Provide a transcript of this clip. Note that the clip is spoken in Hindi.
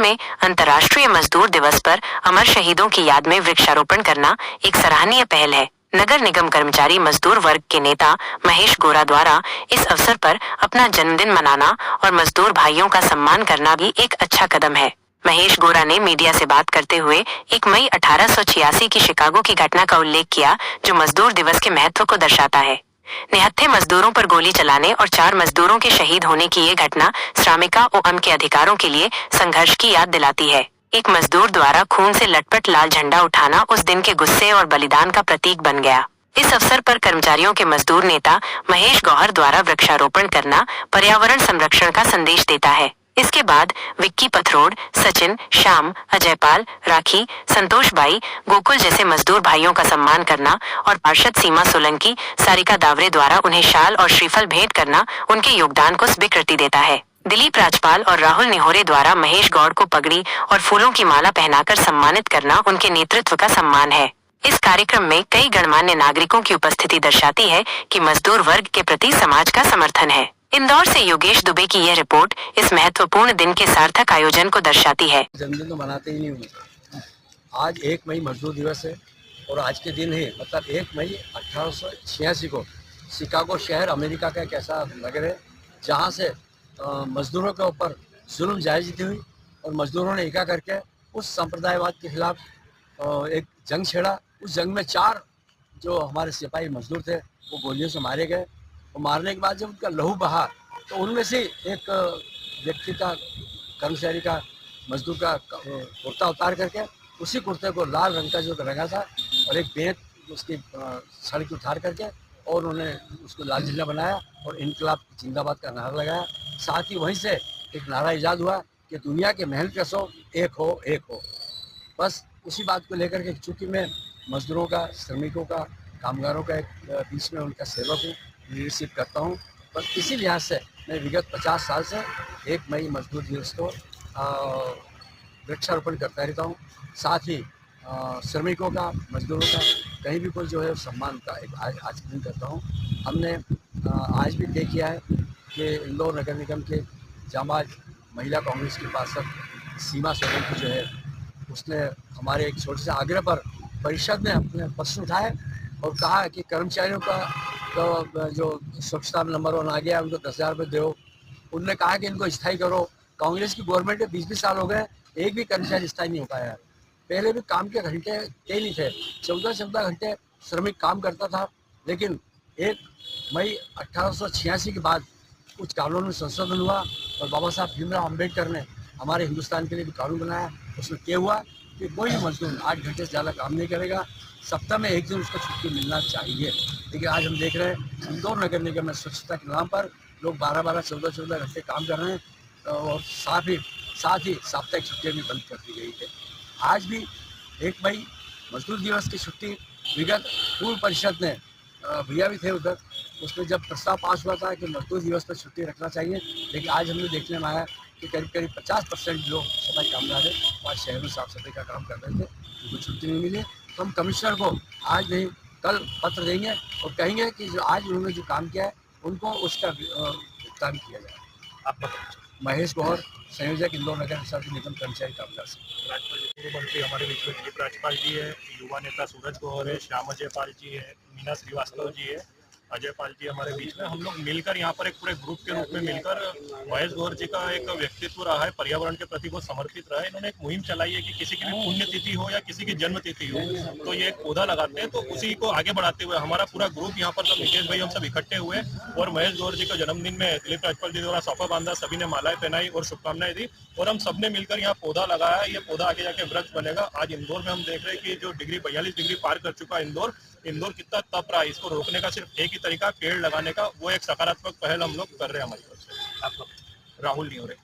में अंतर्राष्ट्रीय मजदूर दिवस पर अमर शहीदों की याद में वृक्षारोपण करना एक सराहनीय पहल है। नगर निगम कर्मचारी मजदूर वर्ग के नेता महेश गोरा द्वारा इस अवसर पर अपना जन्मदिन मनाना और मजदूर भाइयों का सम्मान करना भी एक अच्छा कदम है। महेश गोरा ने मीडिया से बात करते हुए 1 मई 1886 की शिकागो की घटना का उल्लेख किया, जो मजदूर दिवस के महत्व को दर्शाता है। निहत्थे मजदूरों पर गोली चलाने और 4 मजदूरों के शहीद होने की ये घटना श्रमिका ओम के अधिकारों के लिए संघर्ष की याद दिलाती है। एक मजदूर द्वारा खून से लटपट लाल झंडा उठाना उस दिन के गुस्से और बलिदान का प्रतीक बन गया। इस अवसर पर कर्मचारियों के मजदूर नेता महेश गौहर द्वारा वृक्षारोपण करना पर्यावरण संरक्षण का संदेश देता है। इसके बाद विक्की पथरोड, सचिन, श्याम, अजयपाल, राखी, संतोष बाई, गोकुल जैसे मजदूर भाइयों का सम्मान करना और पार्षद सीमा सोलंकी, सारिका दावरे द्वारा उन्हें शाल और श्रीफल भेंट करना उनके योगदान को स्वीकृति देता है। दिलीप राजपाल और राहुल निहोरे द्वारा महेश गौड़ को पगड़ी और फूलों की माला पहनाकर सम्मानित करना उनके नेतृत्व का सम्मान है। इस कार्यक्रम में कई गणमान्य नागरिकों की उपस्थिति दर्शाती है कि मजदूर वर्ग के प्रति समाज का समर्थन है। इंदौर से योगेश दुबे की यह रिपोर्ट इस महत्वपूर्ण दिन के सार्थक आयोजन को दर्शाती है। जन्मदिन तो मनाते ही नहीं हूँ। आज 1 मई मजदूर दिवस है और आज के दिन ही मतलब 1 मई 1886 को शिकागो शहर अमेरिका का एक ऐसा नगर है जहाँ से मजदूरों के ऊपर जुल्म जायज़ हुई और मजदूरों ने एका करके उस संप्रदायवाद के खिलाफ एक जंग छेड़ा। उस जंग में 4 जो हमारे सिपाही मजदूर थे वो गोलियों से मारे गए और मारने के बाद जब उनका लहू बहा तो उनमें से एक व्यक्ति का, कर्मचारी का, मजदूर का कुर्ता उतार करके उसी कुर्ते को लाल रंग का जो रंगा था और एक बेंत उसकी सड़ की उतार करके और उन्होंने उसको लाल झंडा बनाया और इनकलाब जिंदाबाद का नारा लगाया। साथ ही वहीं से एक नारा ईजाद हुआ कि दुनिया के महल कसो एक हो एक हो। बस उसी बात को लेकर के चूँकि मैं मजदूरों का, श्रमिकों का, कामगारों का एक बीच में उनका सेवक हूँ, लीडरशिप करता हूँ, बस इसी लिहाज से मैं विगत 50 साल से 1 मई मजदूर दिवस को वृक्षारोपण करता रहता हूँ। साथ ही श्रमिकों का, मजदूरों का कहीं भी कोई जो है सम्मान का एक आज के दिन करता हूँ। हमने आज भी तय किया है कि इंदौर नगर निगम के जांबाज महिला कांग्रेस की पार्षद सीमा सोलंकी जो है उसने हमारे एक छोटे से आग्रह पर परिषद ने अपने प्रश्न उठाए और कहा कि कर्मचारियों का तो जो स्वच्छता नंबर 1 आ गया उनको 10,000 रुपये दो। उनने कहा कि इनको स्थायी करो। कांग्रेस की गवर्नमेंट में 20-20 साल हो गए, एक भी कर्मचारी स्थायी नहीं हो पाया। पहले भी काम के घंटे कई नहीं थे, 14-14 घंटे श्रमिक काम करता था। लेकिन 1 मई 1886 के बाद कुछ कानून में संशोधन हुआ और बाबा साहब भीमराव अम्बेडकर ने हमारे हिंदुस्तान के लिए भी कानून बनाया। उसमें क्या हुआ कि कोई भी मजदूर 8 घंटे से ज़्यादा काम नहीं करेगा, सप्ताह में 1 दिन उसको छुट्टी मिलना चाहिए। लेकिन आज हम देख रहे हैं इंदौर नगर निगम में स्वच्छता के नाम पर लोग 12-12, 14-14 घंटे काम कर रहे हैं और साथ ही साप्ताहिक छुट्टियाँ भी बंद कर दी गई है। आज भी 1 मई मजदूर दिवस की छुट्टी विगत पूर्व परिषद ने, भैया भी थे उधर, उसमें जब प्रस्ताव पास हुआ था कि मजदूर दिवस पर छुट्टी रखना चाहिए, लेकिन आज हमने देखने में आया कि करीब 50% जो सफाई कामगार है आज शहर में साफ सफाई का काम कर रहे थे, उनको छुट्टी नहीं मिली। तो हम कमिश्नर को आज नहीं कल पत्र देंगे और कहेंगे कि जो आज उन्होंने जो काम किया है उनको उसका भुगतान किया जाए। आप महेश गौर, संयोजक इंदौर नगर निगम कर्मचारी कामगार संघ। राजपाल जी मंत्री हमारे बीच में दिलीप राजपाल जी है, युवा नेता सूरज गौर है, श्याम अजयपाल जी है, मीना श्रीवास्तव जी है, अजयपाल जी हमारे बीच में। हम लोग मिलकर यहाँ पर एक पूरे ग्रुप के रूप में मिलकर महेश गौर जी का एक व्यक्तित्व रहा है, पर्यावरण के प्रति वो समर्पित रहा है। इन्होंने एक मुहिम चलाई है कि किसी की भी पुण्यतिथि हो या किसी की जन्म तिथि हो तो ये एक पौधा लगाते हैं। तो उसी को आगे बढ़ाते हुए हमारा पूरा ग्रुप यहाँ पर सब निकेश भाई हम सब इकट्ठे हुए और महेश गौर जी का जन्मदिन में दिलीप राजपाल जी द्वारा सौंपा बांधा, सभी ने मालाएं पहनाई और शुभकामनाएं दी और हम सबने मिलकर यहाँ पौधा लगाया। ये पौधा आगे जाके वृक्ष बनेगा। आज इंदौर में हम देख रहे हैं कि जो 42 डिग्री पार कर चुका है इंदौर कितना तप रहा है, इसको रोकने का सिर्फ एक ही तरीका पेड़ लगाने का, वो एक सकारात्मक पहल हम लोग कर रहे हैं हमारी ओर से। राहुल निहोरे।